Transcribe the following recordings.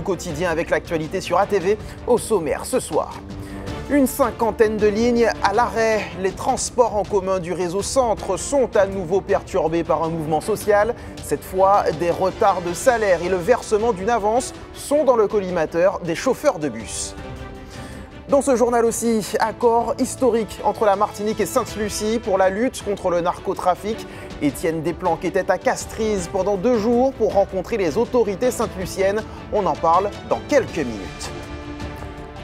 quotidien avec l'actualité sur ATV. Au sommaire ce soir. Une cinquantaine de lignes à l'arrêt. Les transports en commun du réseau Centre sont à nouveau perturbés par un mouvement social. Cette fois, des retards de salaire et le versement d'une avance sont dans le collimateur des chauffeurs de bus. Dans ce journal aussi, accord historique entre la Martinique et Sainte-Lucie pour la lutte contre le narcotrafic. Étienne Desplanques était à Castries pendant 2 jours pour rencontrer les autorités sainte-luciennes. On en parle dans quelques minutes.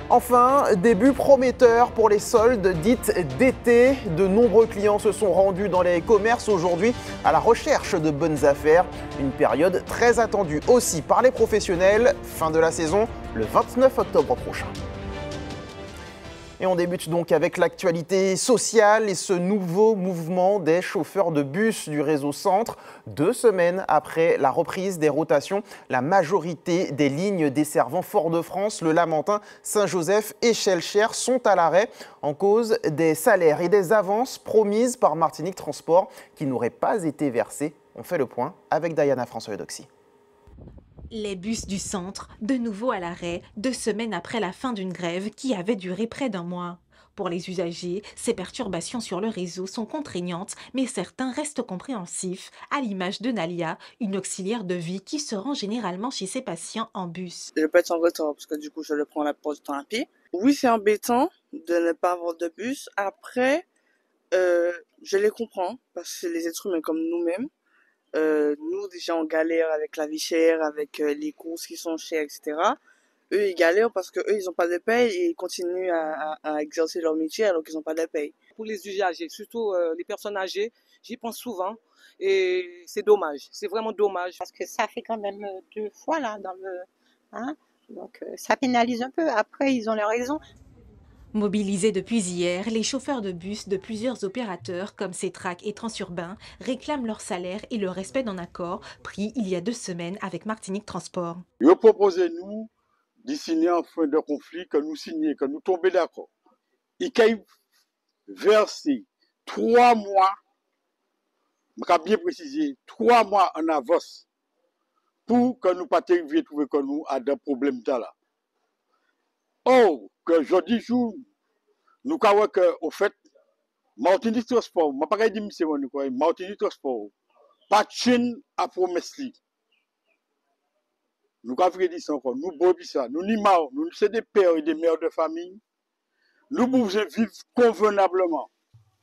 Enfin, début prometteur pour les soldes dites d'été. De nombreux clients se sont rendus dans les commerces aujourd'hui à la recherche de bonnes affaires. Une période très attendue aussi par les professionnels. Fin de la saison le 29 octobre prochain. Et on débute donc avec l'actualité sociale et ce nouveau mouvement des chauffeurs de bus du réseau Centre. 2 semaines après la reprise des rotations, la majorité des lignes desservant Fort-de-France, le Lamentin, Saint-Joseph et Schellcher sont à l'arrêt en cause des salaires et des avances promises par Martinique Transport qui n'auraient pas été versées. On fait le point avec Diana François-Eudoxie. Les bus du centre, de nouveau à l'arrêt, 2 semaines après la fin d'une grève qui avait duré près d'1 mois. Pour les usagers, ces perturbations sur le réseau sont contraignantes, mais certains restent compréhensifs, à l'image de Nalia, une auxiliaire de vie qui se rend généralement chez ses patients en bus. Je peux être en retard parce que du coup je le prends la plupart du temps à pied. Oui, c'est embêtant de ne pas avoir de bus. Après, je les comprends parce que c'est les êtres humains comme nous-mêmes. Nous, déjà, on galère avec la vie chère, avec les courses qui sont chères, etc. Eux, ils galèrent parce que eux, ils n'ont pas de paye et ils continuent à exercer leur métier alors qu'ils n'ont pas de paye. Pour les usagers, surtout les personnes âgées, j'y pense souvent et c'est dommage. C'est vraiment dommage. Parce que ça fait quand même 2 fois là dans le... Hein, donc ça pénalise un peu. Après, ils ont leur raison. Mobilisés depuis hier, les chauffeurs de bus de plusieurs opérateurs comme Cetrac et Transurbain réclament leur salaire et le respect d'un accord pris il y a 2 semaines avec Martinique Transport. Ils proposent nous de signer en fin de conflit, que nous signions, que nous tombions d'accord. Ils ont versé 3 mois, je vais bien préciser, 3 mois en avance pour que nous ne pas trouver que nous avons des problèmes là. Oh, que je dis jour, nous avons que, au fait, Martinique Transport, je ne vais pas dire que c'est Martinique Transport, pas de chaîne à promesse. Nous avons dit ça encore, nous avons dit ça, nous n'y marre, nous sommes des pères et des mères de famille, nous pouvons vivre convenablement.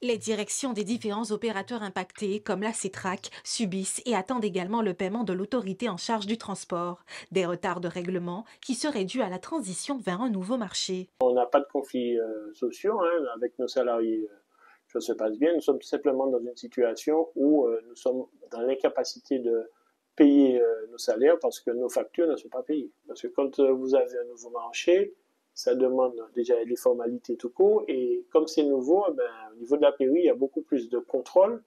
Les directions des différents opérateurs impactés, comme la Cetrac, subissent et attendent également le paiement de l'autorité en charge du transport. Des retards de règlement qui seraient dus à la transition vers un nouveau marché. On n'a pas de conflits sociaux avec nos salariés. Ça se passe bien. Nous sommes simplement dans une situation où nous sommes dans l'incapacité de payer nos salaires parce que nos factures ne sont pas payées. Parce que quand vous avez un nouveau marché, ça demande déjà les formalités tout court, et comme c'est nouveau, au niveau de la PRI, il y a beaucoup plus de contrôle,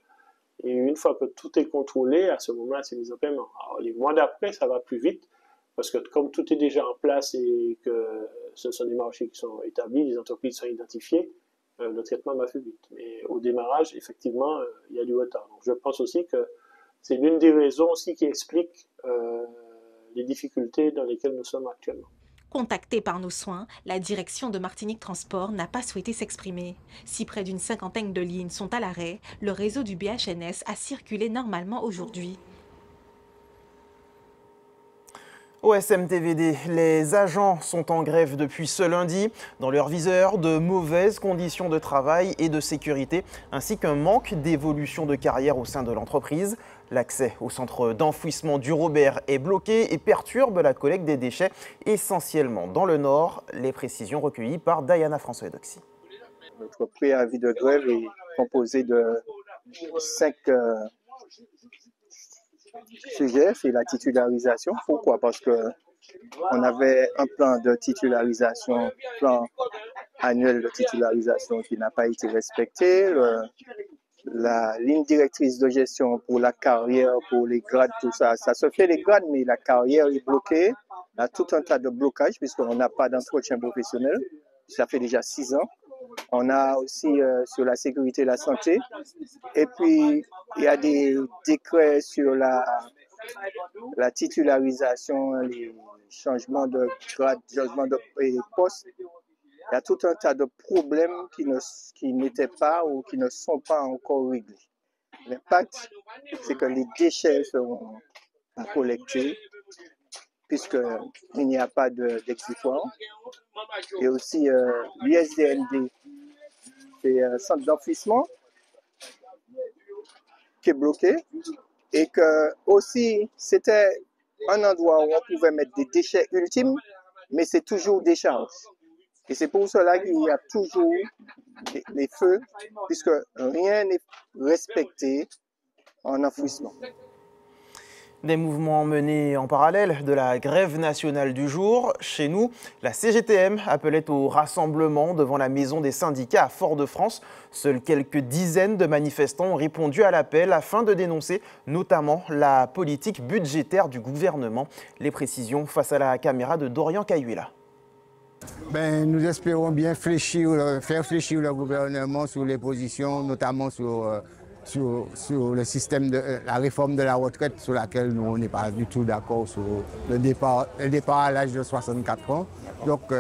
et une fois que tout est contrôlé, à ce moment-là, c'est mis en paiement. Alors, les mois d'après, ça va plus vite, parce que comme tout est déjà en place et que ce sont des marchés qui sont établis, les entreprises sont identifiées, le traitement va plus vite. Mais au démarrage, effectivement, il y a du retard. Donc, je pense aussi que c'est l'une des raisons aussi qui explique les difficultés dans lesquelles nous sommes actuellement. Contactée par nos soins, la direction de Martinique Transport n'a pas souhaité s'exprimer. Si près d'une cinquantaine de lignes sont à l'arrêt, le réseau du BHNS a circulé normalement aujourd'hui. Au SMTVD, les agents sont en grève depuis ce lundi. Dans leur viseur, de mauvaises conditions de travail et de sécurité, ainsi qu'un manque d'évolution de carrière au sein de l'entreprise. L'accès au centre d'enfouissement du Robert est bloqué et perturbe la collecte des déchets, essentiellement dans le Nord. Les précisions recueillies par Diana François-Eudoxie. Notre préavis de grève est composé de 5 sujets. C'est la titularisation. Pourquoi? Parce qu'on avait un plan de titularisation, plan annuel de titularisation qui n'a pas été respecté. La ligne directrice de gestion pour la carrière, pour les grades, tout ça, ça se fait les grades, mais la carrière est bloquée. Il y a tout un tas de blocages puisqu'on n'a pas d'entretien professionnel. Ça fait déjà 6 ans. On a aussi sur la sécurité et la santé. Et puis, il y a des décrets sur la titularisation, les changement de grade, changement de poste. Il y a tout un tas de problèmes qui n'étaient pas ou qui ne sont pas encore réglés. L'impact, c'est que les déchets seront collectés puisqu'il n'y a pas d'exitoire. Et aussi l'USDND, c'est un centre d'enfouissement qui est bloqué et que aussi c'était un endroit où on pouvait mettre des déchets ultimes, mais c'est toujours des charges. Et c'est pour cela qu'il y a toujours les feux, puisque rien n'est respecté en enfouissement. Des mouvements menés en parallèle de la grève nationale du jour. Chez nous, la CGTM appelait au rassemblement devant la maison des syndicats à Fort-de-France. Seules quelques dizaines de manifestants ont répondu à l'appel afin de dénoncer notamment la politique budgétaire du gouvernement. Les précisions face à la caméra de Dorian Cahuila. Nous espérons bien faire fléchir le gouvernement sur les positions, notamment sur le système de la réforme de la retraite sur laquelle nous on n'est pas du tout d'accord sur le départ à l'âge de 64 ans. Donc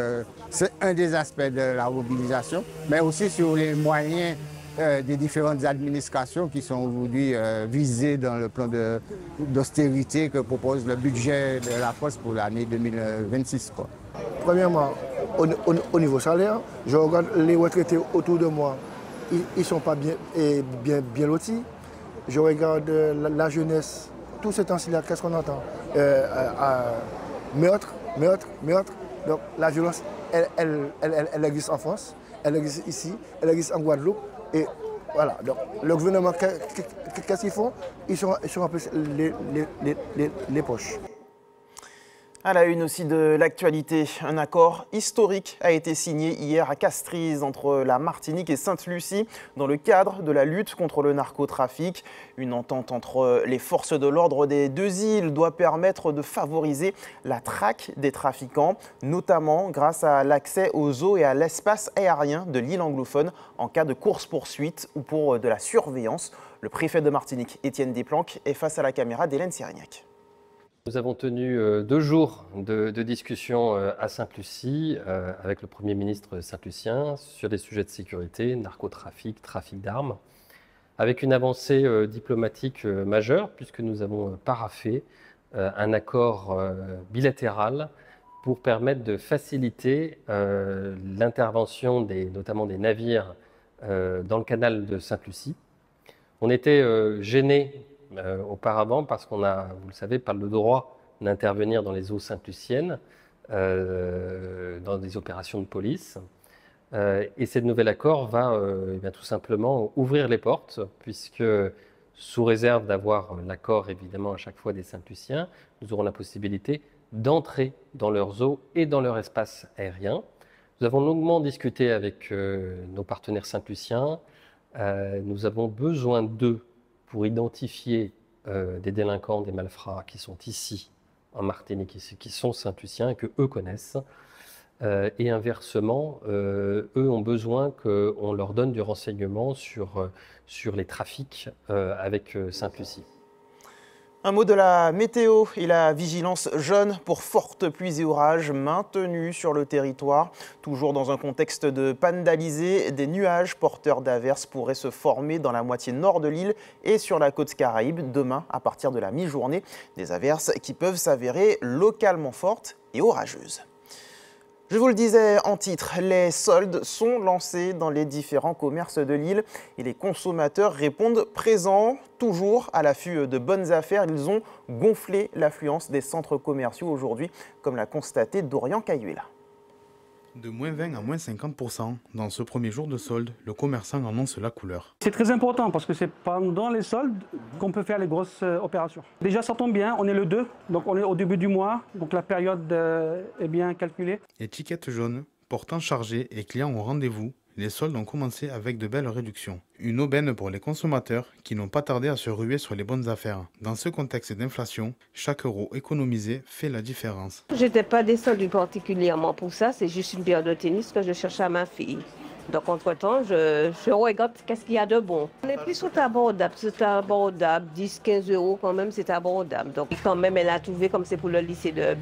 c'est un des aspects de la mobilisation, mais aussi sur les moyens des différentes administrations qui sont aujourd'hui visées dans le plan d'austérité que propose le budget de la France pour l'année 2026. Premièrement, au niveau salaire, je regarde les retraités autour de moi. Ils ne sont pas bien lotis. Je regarde la jeunesse, tout ce temps-ci-là, qu'est-ce qu'on entend meurtre. Donc la violence, elle existe en France, elle existe ici, elle existe en Guadeloupe. Et voilà, donc le gouvernement, qu'est-ce qu'ils font? Ils sont un peu les poches. À la une aussi de l'actualité, un accord historique a été signé hier à Castries entre la Martinique et Sainte-Lucie dans le cadre de la lutte contre le narcotrafic. Une entente entre les forces de l'ordre des deux îles doit permettre de favoriser la traque des trafiquants, notamment grâce à l'accès aux eaux et à l'espace aérien de l'île anglophone en cas de course-poursuite ou pour de la surveillance. Le préfet de Martinique, Étienne Desplanques, est face à la caméra d'Hélène Sérignac. Nous avons tenu 2 jours de discussion à Sainte-Lucie avec le Premier ministre saint-lucien sur des sujets de sécurité, narcotrafic, trafic d'armes, avec une avancée diplomatique majeure puisque nous avons paraphé un accord bilatéral pour permettre de faciliter l'intervention notamment des navires dans le canal de Sainte-Lucie. On était gênés auparavant parce qu'on a, vous le savez, pas le droit d'intervenir dans les eaux sainte-luciennes dans des opérations de police. Et ce nouvel accord va tout simplement ouvrir les portes puisque sous réserve d'avoir l'accord évidemment à chaque fois des Sainte-Luciens, nous aurons la possibilité d'entrer dans leurs eaux et dans leur espace aérien. Nous avons longuement discuté avec nos partenaires sainte-luciens. Nous avons besoin d'eux pour identifier des délinquants, des malfrats qui sont ici en Martinique, qui sont Saint-Luciens et qu'eux connaissent. Et inversement, eux ont besoin qu'on leur donne du renseignement sur les trafics avec Sainte-Lucie. Un mot de la météo et la vigilance jaune pour fortes pluies et orages maintenus sur le territoire. Toujours dans un contexte de panne d'alizé, des nuages porteurs d'averses pourraient se former dans la moitié nord de l'île et sur la côte Caraïbe demain à partir de la mi-journée. Des averses qui peuvent s'avérer localement fortes et orageuses. Je vous le disais en titre, les soldes sont lancés dans les différents commerces de l'île et les consommateurs répondent présents, toujours à l'affût de bonnes affaires. Ils ont gonflé l'affluence des centres commerciaux aujourd'hui, comme l'a constaté Dorian Cahuila. De moins 20 à moins 50%, dans ce premier jour de solde, le commerçant annonce la couleur. C'est très important parce que c'est pendant les soldes qu'on peut faire les grosses opérations. Déjà ça tombe bien, on est le 2, donc on est au début du mois, donc la période est bien calculée. Étiquette jaune, portant chargé et clients au rendez-vous, les soldes ont commencé avec de belles réductions. Une aubaine pour les consommateurs qui n'ont pas tardé à se ruer sur les bonnes affaires. Dans ce contexte d'inflation, chaque euro économisé fait la différence. Je n'étais pas des soldes particulièrement pour ça, c'est juste une paire de tennis que je cherche à ma fille. Donc, entre-temps, je regarde qu'est-ce qu'il y a de bon. On est plus c'est abordable, 10-15 euros quand même, c'est abordable. Donc, quand même, elle a trouvé, comme c'est pour le lycée de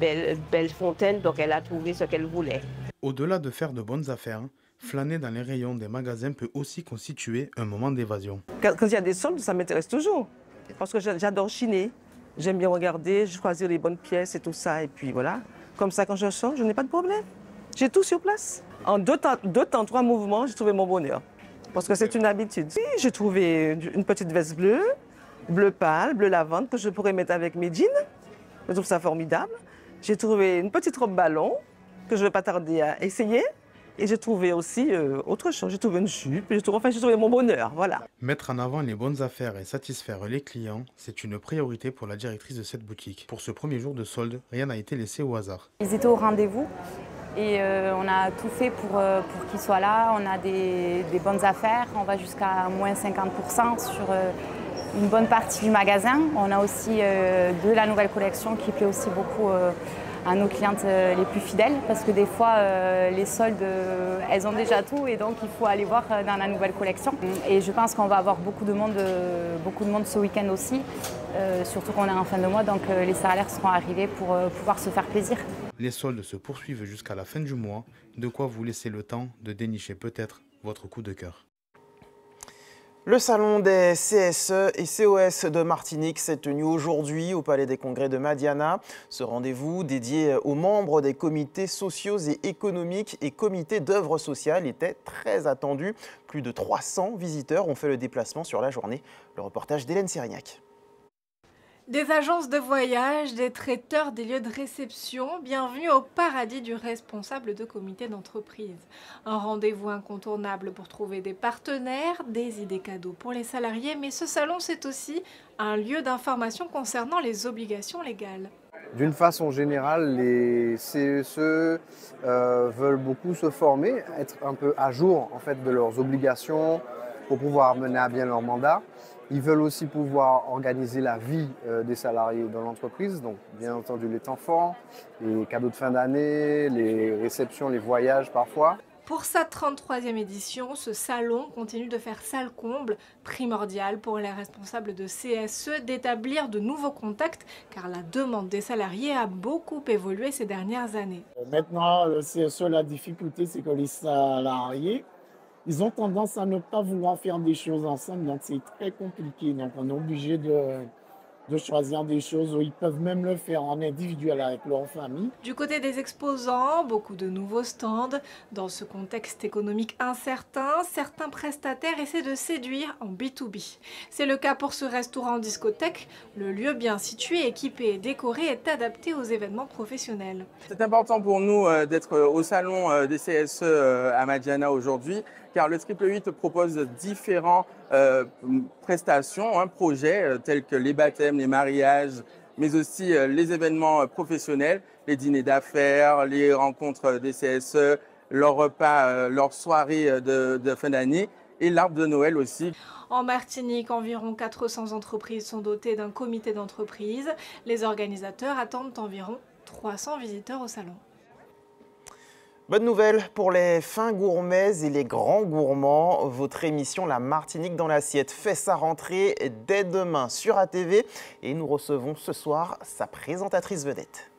Bellefontaine, donc elle a trouvé ce qu'elle voulait. Au-delà de faire de bonnes affaires, flâner dans les rayons des magasins peut aussi constituer un moment d'évasion. Quand il y a des soldes, ça m'intéresse toujours. Parce que j'adore chiner. J'aime bien regarder, choisir les bonnes pièces et tout ça. Et puis voilà. Comme ça, quand je sors, je n'ai pas de problème. J'ai tout sur place. En deux temps, 3 mouvements, j'ai trouvé mon bonheur. Parce que c'est une habitude. Oui, j'ai trouvé une petite veste bleue, bleu pâle, bleu lavande, que je pourrais mettre avec mes jeans. Je trouve ça formidable. J'ai trouvé une petite robe ballon, que je ne vais pas tarder à essayer. Et j'ai trouvé aussi autre chose. J'ai trouvé une jupe, j'ai trouvé mon bonheur, voilà. Mettre en avant les bonnes affaires et satisfaire les clients, c'est une priorité pour la directrice de cette boutique. Pour ce premier jour de solde, rien n'a été laissé au hasard. Ils étaient au rendez-vous et on a tout fait pour qu'ils soient là. On a des bonnes affaires, on va jusqu'à moins 50% sur une bonne partie du magasin. On a aussi de la nouvelle collection qui plaît aussi beaucoup à nos clientes les plus fidèles, parce que des fois les soldes elles ont déjà tout et donc il faut aller voir dans la nouvelle collection. Et je pense qu'on va avoir beaucoup de monde ce week-end aussi, surtout qu'on est en fin de mois, donc les salaires seront arrivés pour pouvoir se faire plaisir. Les soldes se poursuivent jusqu'à la fin du mois, de quoi vous laisser le temps de dénicher peut-être votre coup de cœur. Le salon des CSE et COS de Martinique s'est tenu aujourd'hui au Palais des Congrès de Madiana. Ce rendez-vous dédié aux membres des comités sociaux et économiques et comités d'œuvres sociales était très attendu. Plus de 300 visiteurs ont fait le déplacement sur la journée. Le reportage d'Hélène Sérignac. Des agences de voyage, des traiteurs, des lieux de réception, bienvenue au paradis du responsable de comité d'entreprise. Un rendez-vous incontournable pour trouver des partenaires, des idées cadeaux pour les salariés, mais ce salon c'est aussi un lieu d'information concernant les obligations légales. D'une façon générale, les CSE veulent beaucoup se former, être un peu à jour en fait, de leurs obligations pour pouvoir mener à bien leur mandat. Ils veulent aussi pouvoir organiser la vie des salariés dans l'entreprise, donc bien entendu les temps forts, les cadeaux de fin d'année, les réceptions, les voyages parfois. Pour sa 33e édition, ce salon continue de faire salle comble, primordial pour les responsables de CSE d'établir de nouveaux contacts, car la demande des salariés a beaucoup évolué ces dernières années. Maintenant, le CSE, la difficulté, c'est que les salariés, ils ont tendance à ne pas vouloir faire des choses ensemble, donc c'est très compliqué. Donc on est obligé de choisir des choses où ils peuvent même le faire en individuel avec leur famille. Du côté des exposants, beaucoup de nouveaux stands. Dans ce contexte économique incertain, certains prestataires essaient de séduire en B2B. C'est le cas pour ce restaurant discothèque. Le lieu bien situé, équipé et décoré est adapté aux événements professionnels. C'est important pour nous d'être au salon des CSE à Madiana aujourd'hui, car le 888 propose différents prestations, projets tels que les baptêmes, les mariages, mais aussi les événements professionnels, les dîners d'affaires, les rencontres des CSE, leurs repas, leurs soirées de fin d'année et l'arbre de Noël aussi. En Martinique, environ 400 entreprises sont dotées d'un comité d'entreprise. Les organisateurs attendent environ 300 visiteurs au salon. Bonne nouvelle pour les fins gourmets et les grands gourmands. Votre émission La Martinique dans l'assiette fait sa rentrée dès demain sur ATV. Et nous recevons ce soir sa présentatrice vedette.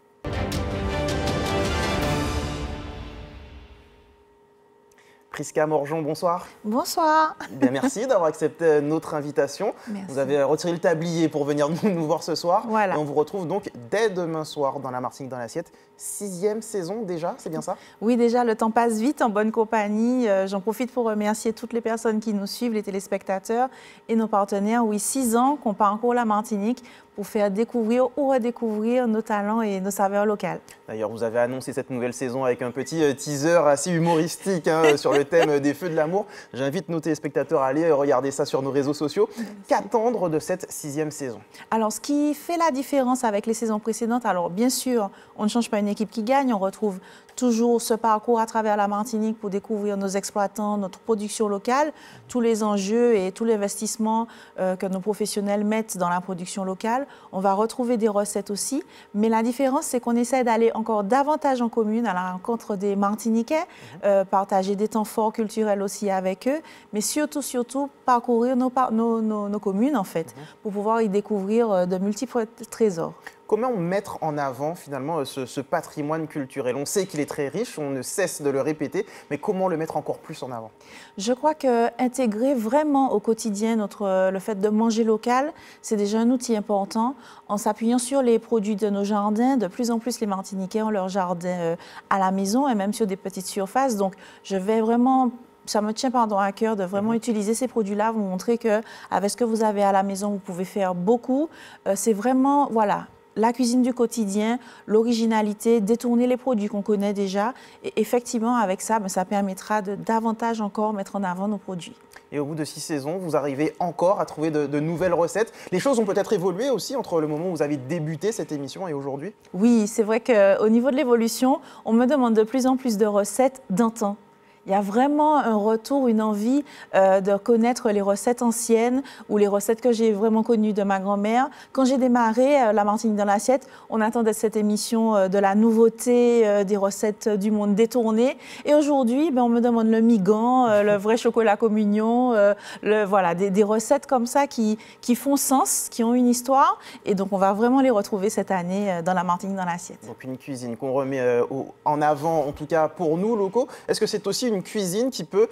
Prisca Morjon, bonsoir. Bonsoir. Bien, merci d'avoir accepté notre invitation. Merci. Vous avez retiré le tablier pour venir nous voir ce soir. Voilà. Et on vous retrouve donc dès demain soir dans La Martinique dans l'assiette. 6e saison déjà, c'est bien ça? Oui, déjà, le temps passe vite en bonne compagnie. J'en profite pour remercier toutes les personnes qui nous suivent, les téléspectateurs et nos partenaires. Oui, 6 ans qu'on parcourt la Martinique pour faire découvrir ou redécouvrir nos talents et nos saveurs locales. D'ailleurs, vous avez annoncé cette nouvelle saison avec un petit teaser assez humoristique sur le thème des feux de l'amour. J'invite nos téléspectateurs à aller regarder ça sur nos réseaux sociaux. Qu'attendre de cette 6e saison? Alors, ce qui fait la différence avec les saisons précédentes, alors bien sûr, on ne change pas une équipe qui gagne, on retrouve toujours ce parcours à travers la Martinique pour découvrir nos exploitants, notre production locale, tous les enjeux et tout l'investissement que nos professionnels mettent dans la production locale. local, on va retrouver des recettes aussi, mais la différence, c'est qu'on essaie d'aller encore davantage en commune à la rencontre des Martiniquais, partager des temps forts culturels aussi avec eux, mais surtout parcourir nos communes, en fait, pour pouvoir y découvrir de multiples trésors. Comment mettre en avant finalement ce patrimoine culturel? On sait qu'il est très riche, on ne cesse de le répéter, mais comment le mettre encore plus en avant? Je crois qu'intégrer vraiment au quotidien le fait de manger local, c'est déjà un outil important. En s'appuyant sur les produits de nos jardins, de plus en plus les Martiniquais ont leur jardin à la maison et même sur des petites surfaces. Donc je vais vraiment... Ça me tient à cœur de vraiment utiliser ces produits-là, vous montrer qu'avec ce que vous avez à la maison, vous pouvez faire beaucoup. C'est vraiment, voilà, la cuisine du quotidien, l'originalité, détourner les produits qu'on connaît déjà. Et effectivement, avec ça, ça permettra de davantage encore mettre en avant nos produits. Et au bout de 6 saisons, vous arrivez encore à trouver de nouvelles recettes. Les choses ont peut-être évolué aussi entre le moment où vous avez débuté cette émission et aujourd'hui? Oui, c'est vrai qu'au niveau de l'évolution, on me demande de plus en plus de recettes d'antan. Il y a vraiment un retour, une envie de connaître les recettes anciennes ou les recettes que j'ai vraiment connues de ma grand-mère. Quand j'ai démarré La Martinique dans l'assiette, on attendait cette émission de la nouveauté, des recettes du monde détourné. Et aujourd'hui, on me demande le migan, le vrai chocolat communion, voilà, des recettes comme ça qui font sens, qui ont une histoire. Et donc, on va vraiment les retrouver cette année dans La Martinique dans l'assiette. Donc, une cuisine qu'on remet en avant, en tout cas pour nous, locaux. Est-ce que c'est aussi une cuisine qui peut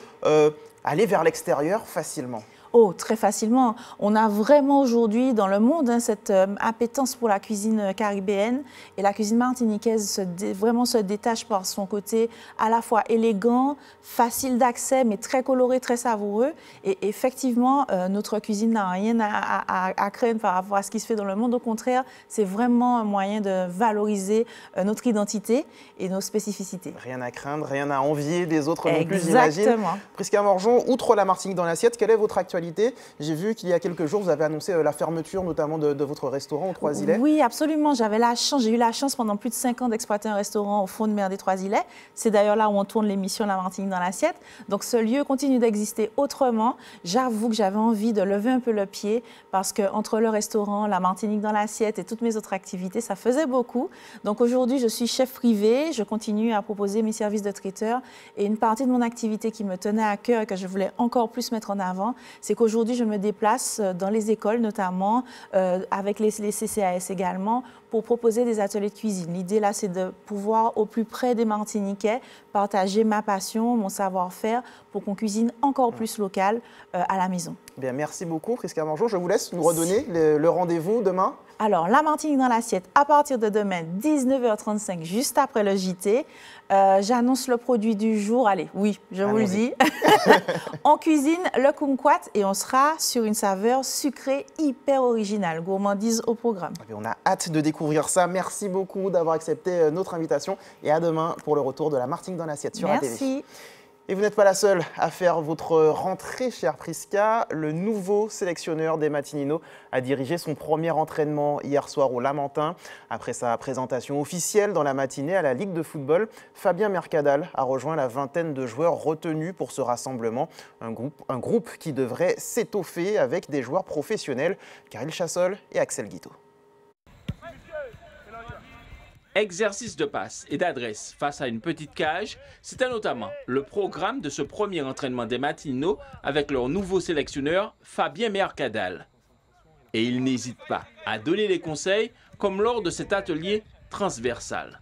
aller vers l'extérieur facilement? Oh, très facilement. On a vraiment aujourd'hui dans le monde cette appétence pour la cuisine caribéenne et la cuisine martiniquaise vraiment se détache par son côté à la fois élégant, facile d'accès mais très coloré, très savoureux. Et effectivement, notre cuisine n'a rien à craindre par rapport à ce qui se fait dans le monde. Au contraire, c'est vraiment un moyen de valoriser notre identité et nos spécificités. Rien à craindre, rien à envier des autres non plus, j'imagine. Exactement. Prisca Morgeon, outre La Martinique dans l'assiette, quelle est votre actualité? J'ai vu qu'il y a quelques jours, vous avez annoncé la fermeture notamment de votre restaurant aux Trois-Îlets. Oui, absolument. J'ai eu la chance pendant plus de 5 ans d'exploiter un restaurant au fond de mer des Trois-Îlets. C'est d'ailleurs là où on tourne l'émission La Martinique dans l'assiette. Donc ce lieu continue d'exister autrement. J'avoue que j'avais envie de lever un peu le pied parce qu'entre le restaurant, La Martinique dans l'assiette et toutes mes autres activités, ça faisait beaucoup. Donc aujourd'hui, je suis chef privé. Je continue à proposer mes services de traiteur. Et une partie de mon activité qui me tenait à cœur et que je voulais encore plus mettre en avant, c'est qu'aujourd'hui, je me déplace dans les écoles, notamment avec les CCAS également, pour proposer des ateliers de cuisine. L'idée, là, c'est de pouvoir, au plus près des Martiniquais, partager ma passion, mon savoir-faire, pour qu'on cuisine encore plus local à la maison. Bien, merci beaucoup, Prisca Morgeon. Je vous laisse nous redonner le rendez-vous demain. Alors, La Martinique dans l'assiette, à partir de demain, 19h35, juste après le JT. J'annonce le produit du jour. Allez, oui, je vous le dis. On cuisine le kumquat et on sera sur une saveur sucrée hyper originale. Gourmandise au programme. Et on a hâte de découvrir ça. Merci beaucoup d'avoir accepté notre invitation. Et à demain pour le retour de La Martinique dans l'assiette sur ATV. Merci. Et vous n'êtes pas la seule à faire votre rentrée, chère Prisca. Le nouveau sélectionneur des Matinino a dirigé son premier entraînement hier soir au Lamentin. Après sa présentation officielle dans la matinée à la Ligue de football, Fabien Mercadal a rejoint la vingtaine de joueurs retenus pour ce rassemblement. Un groupe qui devrait s'étoffer avec des joueurs professionnels, Karil Chassol et Axel Guito. Exercice de passe et d'adresse face à une petite cage, c'était notamment le programme de ce premier entraînement des Matinino avec leur nouveau sélectionneur Fabien Mercadal. Et il n'hésite pas à donner les conseils comme lors de cet atelier transversal.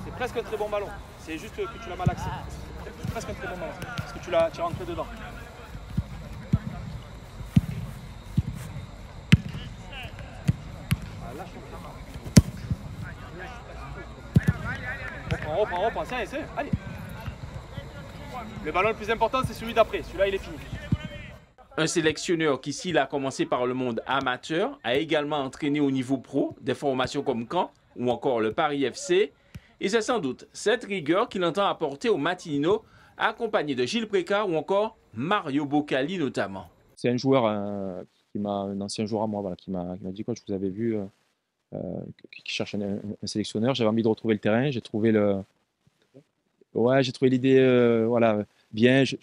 C'est presque un très bon ballon, c'est juste que tu l'as mal axé. C'est presque un très bon ballon, parce que tu l'as rentré dedans. On reprend, tiens, essaie, allez. Le ballon le plus important, c'est celui d'après, celui-là, il est fini. Un sélectionneur qui, s'il a commencé par le monde amateur, a également entraîné au niveau pro des formations comme Caen ou encore le Paris FC. Et c'est sans doute cette rigueur qu'il entend apporter aux Matinino, accompagné de Gilles Préca ou encore Mario Boccali notamment. C'est un joueur, un ancien joueur à moi, voilà, qui m'a dit quoi, je vous avais vu, qui cherche un sélectionneur. J'avais envie de retrouver le terrain, j'ai trouvé l'idée, voilà, bien. Je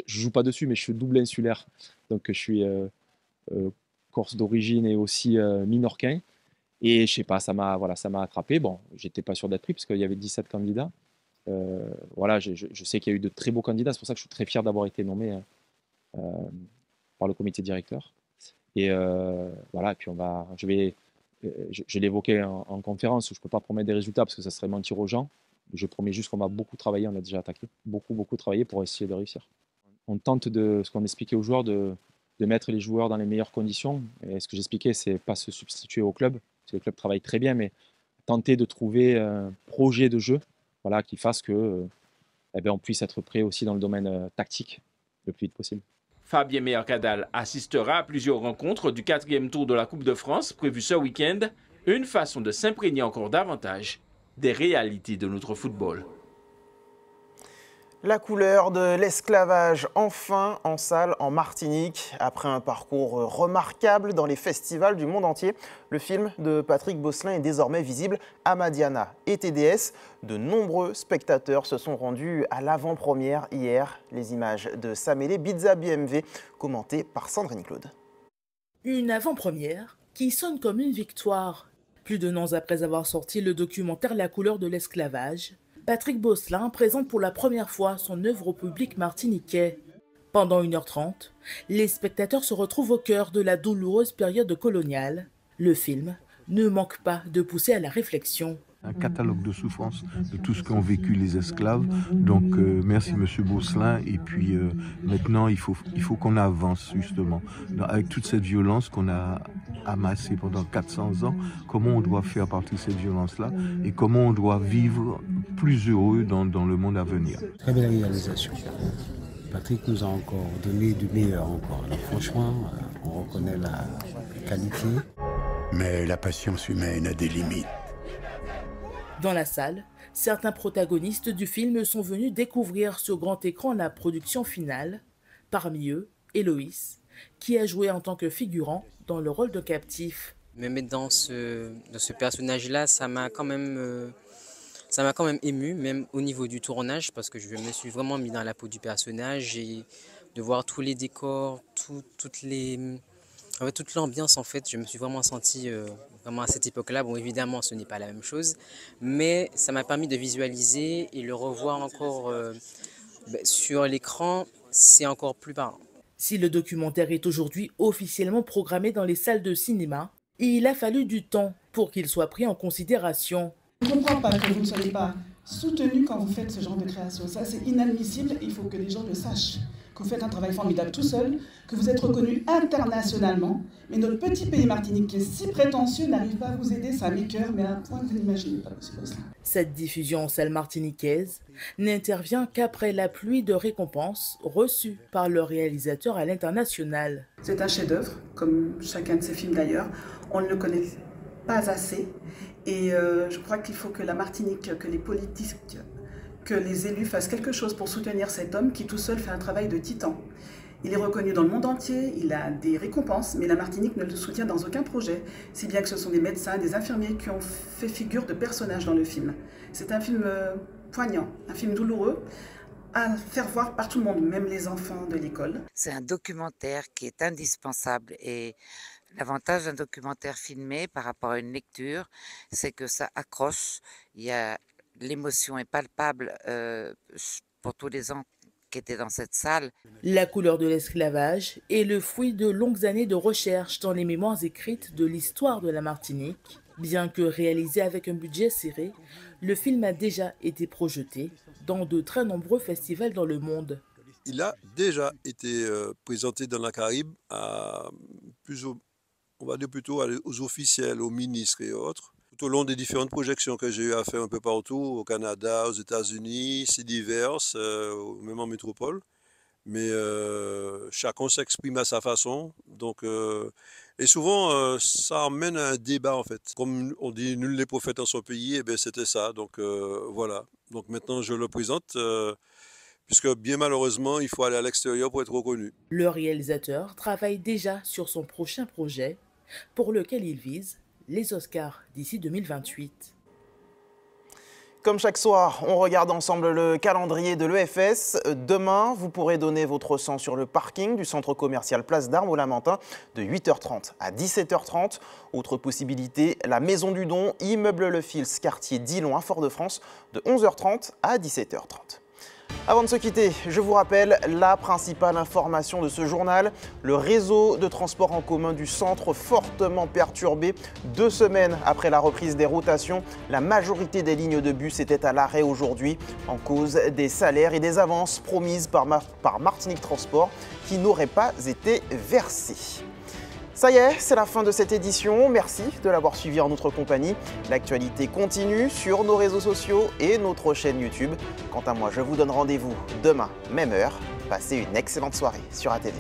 joue pas dessus, mais je suis double insulaire, donc je suis corse d'origine et aussi minorquin. Et je sais pas, ça m'a attrapé. Bon, j'étais pas sûr d'être pris parce qu'il y avait 17 candidats. Voilà, je sais qu'il y a eu de très beaux candidats. C'est pour ça que je suis très fier d'avoir été nommé par le comité directeur. Et voilà, et puis je l'évoquais en conférence, où je ne peux pas promettre des résultats parce que ça serait mentir aux gens. Je promets juste qu'on va beaucoup travailler, on a déjà attaqué, beaucoup travailler pour essayer de réussir. On tente de, ce qu'on expliquait aux joueurs, de mettre les joueurs dans les meilleures conditions. Et ce que j'expliquais, c'est pas se substituer au club, parce que le club travaille très bien, mais tenter de trouver un projet de jeu, voilà, qui fasse que on puisse être prêt aussi dans le domaine tactique le plus vite possible. Fabien Mercadal assistera à plusieurs rencontres du 4e tour de la Coupe de France prévu ce week-end, une façon de s'imprégner encore davantage des réalités de notre football. La couleur de l'esclavage enfin en salle en Martinique. Après un parcours remarquable dans les festivals du monde entier, le film de Patrick Bosselin est désormais visible à Madiana et TDS. De nombreux spectateurs se sont rendus à l'avant-première hier. Les images de Samélé Bizza BMV, commentées par Sandrine Claude. Une avant-première qui sonne comme une victoire. Plus de 1 an après avoir sorti le documentaire La couleur de l'esclavage, Patrick Bosselin présente pour la première fois son œuvre au public martiniquais. Pendant 1h30, les spectateurs se retrouvent au cœur de la douloureuse période coloniale. Le film ne manque pas de pousser à la réflexion. Un catalogue de souffrances de tout ce qu'ont vécu les esclaves. Donc merci Monsieur Bosselin. Et puis maintenant il faut qu'on avance justement avec toute cette violence qu'on a amassée pendant 400 ans. Comment on doit faire partie de cette violence-là et comment on doit vivre plus heureux dans le monde à venir. Très belle réalisation. Patrick nous a encore donné du meilleur encore. Alors franchement, on reconnaît la qualité. Mais la patience humaine a des limites. Dans la salle, certains protagonistes du film sont venus découvrir sur grand écran la production finale. Parmi eux, Héloïse, qui a joué en tant que figurant dans le rôle de captif. Me mettre dans ce personnage-là, ça m'a quand même ému, même au niveau du tournage, parce que je me suis vraiment mis dans la peau du personnage et de voir tous les décors, toute l'ambiance en fait, je me suis vraiment senti vraiment à cette époque-là. Bon, évidemment, ce n'est pas la même chose, mais ça m'a permis de visualiser et le revoir encore sur l'écran, c'est encore plus parlant. Si le documentaire est aujourd'hui officiellement programmé dans les salles de cinéma, il a fallu du temps pour qu'il soit pris en considération. Je ne comprends pas que vous ne soyez pas soutenu quand vous faites ce genre de création. Ça, c'est inadmissible. Il faut que les gens le sachent. Que vous faites un travail formidable tout seul, que vous êtes reconnu internationalement. Mais notre petit pays Martinique, qui est si prétentieux, n'arrive pas à vous aider. Ça m'écœure, mais à un point que vous n'imaginez pas, monsieur Bosselin. Cette diffusion en salle martiniquaise n'intervient qu'après la pluie de récompenses reçues par le réalisateur à l'international. C'est un chef-d'œuvre, comme chacun de ses films d'ailleurs. On ne le connaît pas assez. Et je crois qu'il faut que la Martinique, que les politiques, que les élus fassent quelque chose pour soutenir cet homme qui tout seul fait un travail de titan. Il est reconnu dans le monde entier, il a des récompenses, mais la Martinique ne le soutient dans aucun projet, si bien que ce sont des médecins, des infirmiers qui ont fait figure de personnages dans le film. C'est un film poignant, un film douloureux, à faire voir par tout le monde, même les enfants de l'école. C'est un documentaire qui est indispensable et l'avantage d'un documentaire filmé par rapport à une lecture, c'est que ça accroche, l'émotion est palpable pour tous les gens qui étaient dans cette salle. La couleur de l'esclavage est le fruit de longues années de recherche dans les mémoires écrites de l'histoire de la Martinique. Bien que réalisé avec un budget serré, le film a déjà été projeté dans de très nombreux festivals dans le monde. Il a déjà été présenté dans la Caraïbe on va dire plutôt aux officiels, aux ministres et autres. Tout au long des différentes projections que j'ai eu à faire un peu partout, au Canada, aux États-Unis, c'est divers, même en métropole. Mais chacun s'exprime à sa façon. Donc, et souvent, ça amène à un débat en fait. Comme on dit, nul n'est prophète en son pays, et bien c'était ça. Donc voilà. Donc maintenant, je le présente. Puisque bien malheureusement, il faut aller à l'extérieur pour être reconnu. Le réalisateur travaille déjà sur son prochain projet, pour lequel il vise les Oscars d'ici 2028. Comme chaque soir, on regarde ensemble le calendrier de l'EFS. Demain, vous pourrez donner votre sang sur le parking du centre commercial Place d'Armes au Lamentin de 8h30 à 17h30. Autre possibilité, la Maison du Don, immeuble Le Fils, quartier Dillon à Fort-de-France de 11h30 à 17h30. Avant de se quitter, je vous rappelle la principale information de ce journal. Le réseau de transport en commun du centre fortement perturbé. 2 semaines après la reprise des rotations, la majorité des lignes de bus étaient à l'arrêt aujourd'hui en cause des salaires et des avances promises par Martinique Transport qui n'auraient pas été versées. Ça y est, c'est la fin de cette édition. Merci de l'avoir suivi en notre compagnie. L'actualité continue sur nos réseaux sociaux et notre chaîne YouTube. Quant à moi, je vous donne rendez-vous demain, même heure. Passez une excellente soirée sur ATV.